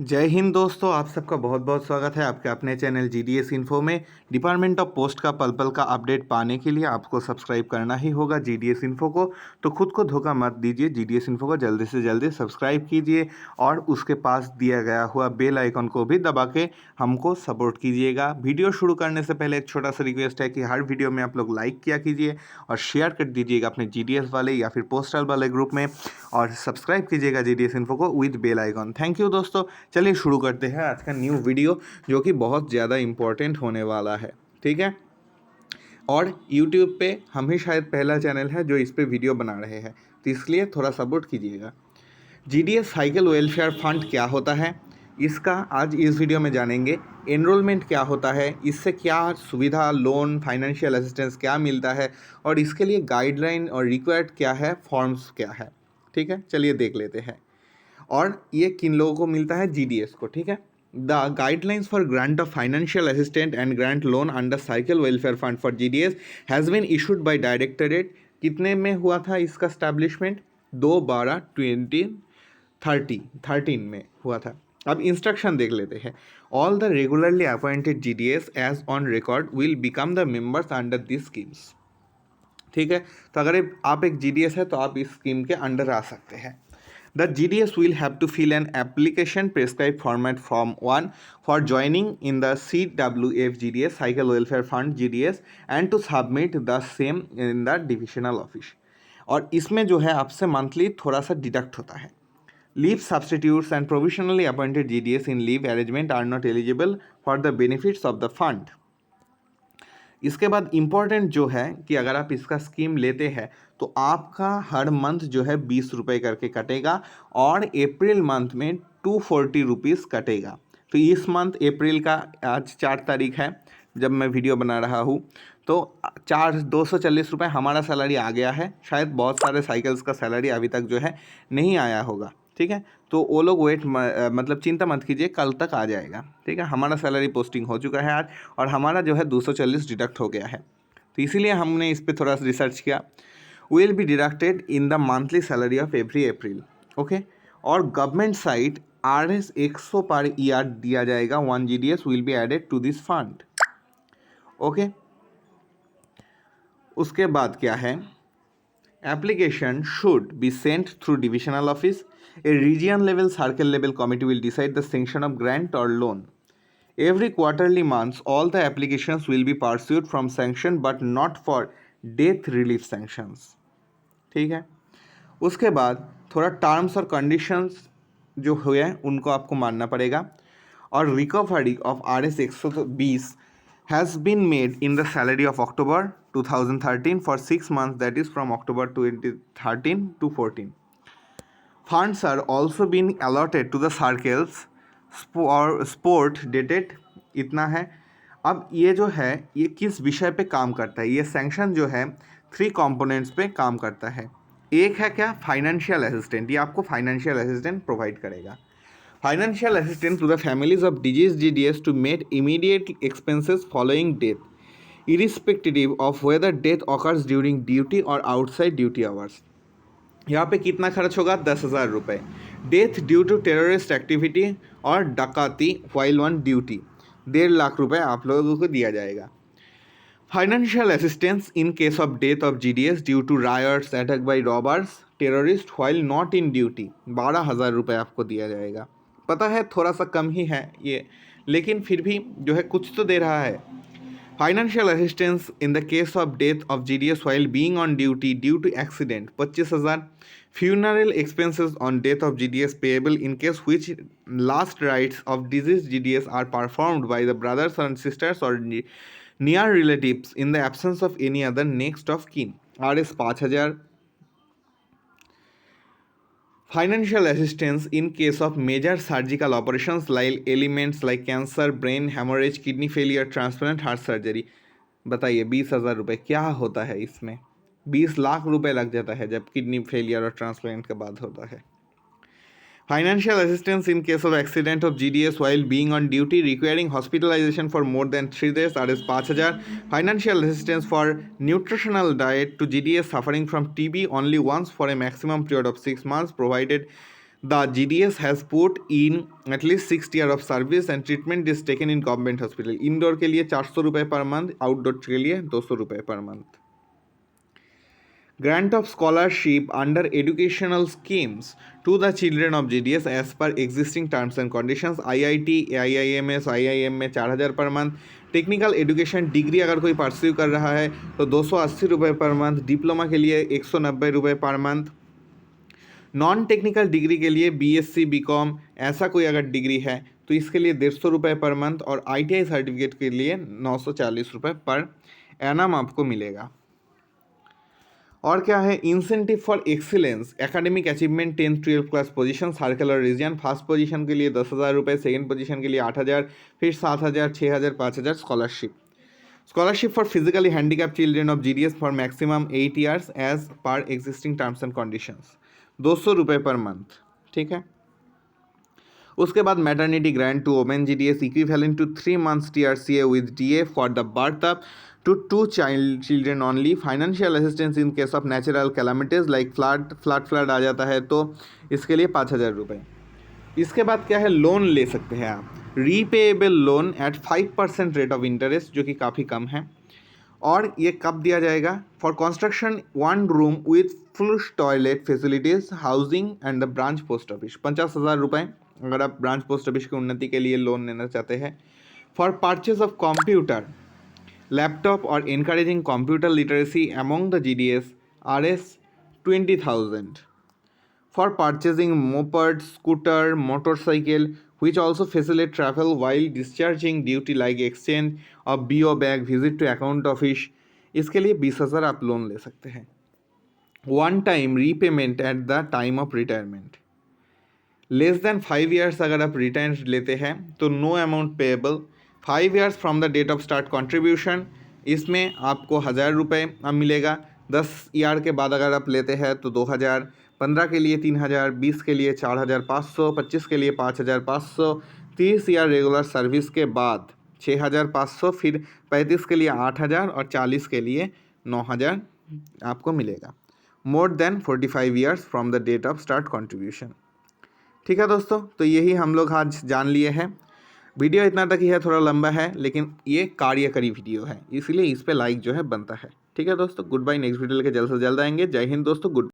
जय हिंद दोस्तों, आप सबका बहुत बहुत स्वागत है आपके अपने चैनल जीडीएस इन्फो में। डिपार्टमेंट ऑफ पोस्ट का पल पल का अपडेट पाने के लिए आपको सब्सक्राइब करना ही होगा जीडीएस इन्फो को। तो खुद को धोखा मत दीजिए, जीडीएस इन्फो को जल्दी से जल्दी सब्सक्राइब कीजिए और उसके पास दिया गया हुआ बेल आइकन को भी दबा के हमको सपोर्ट कीजिएगा। वीडियो शुरू करने से पहले एक छोटा सा रिक्वेस्ट है कि हर वीडियो में आप लोग लाइक किया कीजिए और शेयर कर दीजिएगा अपने जीडीएस वाले या फिर पोस्टल वाले ग्रुप में, और सब्सक्राइब कीजिएगा जीडीएस इन्फो को with bell icon. Thank you दोस्तों। चलिए शुरू करते हैं आज का न्यू वीडियो, जो कि बहुत ज़्यादा इम्पोर्टेंट होने वाला है। ठीक है, और यूट्यूब पे हम ही शायद पहला चैनल है जो इस पे वीडियो बना रहे हैं, तो इसलिए थोड़ा सपोर्ट कीजिएगा। जीडीएस साइकिल वेलफेयर फंड क्या होता है, इसका आज इस वीडियो में जानेंगे। एनरोलमेंट क्या होता है, इससे क्या सुविधा, लोन, फाइनेंशियल असिस्टेंस क्या मिलता है, और इसके लिए गाइडलाइन और रिक्वायर्ड क्या है, फॉर्म्स क्या है। ठीक है, चलिए देख लेते हैं। और ये किन लोगों को मिलता है, जीडीएस को। ठीक है, the guidelines for grant of financial assistant and grant loan under cycle welfare fund for GDS has been issued by directorate. कितने में हुआ था इसका स्टैब्लिशमेंट? 2/12/2013 में हुआ था। अब इंस्ट्रक्शन देख लेते हैं। All the regularly appointed GDS as on record will become the members under this schemes. ठीक है, तो अगर आप एक जीडीएस है तो आप इस स्कीम के अंडर आ सकते हैं। The GDS will have to fill an application prescribed format form 1 for joining in the CWF GDS Cycle Welfare Fund GDS and to submit the same in the divisional office। और इसमें जो है आपसे monthly थोड़ा सा deduct होता है। Leave substitutes and provisionally appointed GDS in leave arrangement are not eligible for the benefits of the fund। इसके बाद इम्पॉर्टेंट जो है कि अगर आप इसका स्कीम लेते हैं तो आपका हर मंथ जो है 20 रुपये करके कटेगा, और अप्रैल मंथ में 240 रुपीज़ कटेगा। तो इस मंथ अप्रैल का आज 4 तारीख है जब मैं वीडियो बना रहा हूँ, तो 240 रुपये हमारा सैलरी आ गया है। शायद बहुत सारे साइकिल्स का सैलरी अभी तक जो है नहीं आया होगा। ठीक है, तो वो लोग मतलब चिंता मत कीजिए, कल तक आ जाएगा। ठीक है, हमारा सैलरी पोस्टिंग हो चुका है आज, और हमारा जो है 240 डिडक्ट हो गया है, तो इसीलिए हमने इस पर थोड़ा सा रिसर्च किया। Will be deducted in the monthly salary of every April. Okay, और government side RS 100 per year दिया जाएगा। 1 GDS will be added to this fund. Okay, उसके बाद क्या है, application should be sent through divisional office. A region level, circle level committee will decide the sanction of grant or loan. Every quarterly months, all the applications will be pursued from sanction but not for death relief sanctions। ठीक है, उसके बाद थोड़ा terms और conditions जो हुए हैं उनको आपको मानना पड़ेगा। और recovery of RS 120 has been made in the salary of October 2013 for 6 months, that is from October 2013 to 14। Funds are also been allotted to the circles sport dated। इतना है। अब ये जो है ये किस विषय पे काम करता है, ये सैंक्शन जो है 3 कंपोनेंट्स पे काम करता है। एक है क्या, फाइनेंशियल असिस्टेंट। ये आपको फाइनेंशियल असिस्टेंट प्रोवाइड करेगा। Financial assistance to the families of deceased GDS to meet immediate expenses following death, irrespective of whether death occurs during duty or outside duty hours। यहाँ पे कितना खर्च होगा, 10,000 रुपये। Death due to terrorist activity और डकाती while on duty, 1.5 lakh रुपये आप लोगों को दिया जाएगा। Financial assistance in case of death of GDS due to riots, attack by robbers, terrorist while not in duty, 12,000 रुपये आपको दिया जाएगा। पता है थोड़ा सा कम ही है ये, लेकिन फिर भी जो है कुछ तो दे रहा है। Financial assistance in the case of death of GDS while being on duty due to accident, 25,000। Funeral expenses on death of GDS payable in case which last rites of deceased GDS are performed by the brothers and sisters और near relatives in the absence of any other next of kin, RS 5,000। Financial assistance in case of major surgical operations like elements like cancer, brain hemorrhage, kidney failure, transplant, heart surgery। बताइए 20,000 रुपये क्या होता है इसमें, 20 लाख रुपए लग जाता है जब किडनी फेलियर और ट्रांसप्लांट के बाद होता है। Financial assistance in case of accident of GDS while being on duty requiring hospitalization for more than 3 days, RS 5,000। Financial assistance for nutritional diet to GDS suffering from TB only once for a maximum period of 6 months, provided The GDS has put in at least 6 year of service and treatment is taken in government hospital. Indoor के लिए 400 रुपये per month, outdoor के लिए 200 रुपये per month. Grant of scholarship under educational schemes to the children of GDS as per existing terms and conditions. IIT, AIIMS, IIM में 4,000 per month. Technical education degree अगर कोई pursue कर रहा है तो 280 रुपये पर मंथ. डिप्लोमा के लिए 190 रुपये per month. Non technical degree के लिए BSc BCom ऐसा कोई अगर डिग्री है तो इसके लिए 150 रुपये पर मंथ. और ITI सर्टिफिकेट के लिए 940 रुपये पर एनम आपको मिलेगा. और क्या है, incentive for excellence academic achievement 10th 12th class position circular region. First position के लिए 10,000 रुपये, सेकेंड पोजीशन के लिए 8,000, फिर 7,000, 6,000, 5,000. Scholarship for physically handicap children of GDS for maximum 8 years as per existing terms and conditions, 200 रुपये per month. ठीक है. उसके बाद maternity grant to women GDS equivalent to 3 months TRCA with DA for the birth up to 2 children only. Financial assistance in case of natural calamities like flood आ जाता है तो इसके लिए 5,000 रुपये. इसके बाद क्या है, लोन ले सकते हैं आप. Repayable loan at 5% rate of interest, जो कि काफ़ी कम है. और ये कब दिया जाएगा, for construction 1 room with full toilet facilities, housing and the branch post office. 50,000 रुपये अगर आप ब्रांच पोस्ट ऑफिस की उन्नति के लिए लोन लेना चाहते हैं. For purchase of computer, laptop और encouraging computer literacy among the GDS Rs 20,000. For purchasing moped, scooter, motorcycle which also facilitate travel while discharging duty like exchange of BO bag, visit to account office, इसके लिए 20,000 आप loan ले सकते हैं. One time repayment at the time of retirement. Less than 5 years अगर आप retire लेते हैं तो no amount payable. 5 years from the date of start contribution, इसमें आपको 1,000 रुपये अब मिलेगा. 10 ईयर के बाद अगर आप लेते हैं तो 2,000, 15 के लिए 3,000, 20 के लिए 4,500, 25 के लिए 5,500, 30 ईयर रेगुलर सर्विस के बाद 6,500, फिर 35 के लिए 8,000 और 40 के लिए 9,000 आपको मिलेगा. More than 45 years from the date of start contribution. ठीक है दोस्तों, तो यही हम लोग आज जान लिए हैं. वीडियो इतना तक ही है, थोड़ा लंबा है लेकिन ये कार्यकरी वीडियो है, इसलिए इस पे लाइक जो है बनता है. ठीक है दोस्तों, गुड बाय. नेक्स्ट वीडियो लेके जल्द से जल्द आएंगे. जय हिंद दोस्तों, गुड.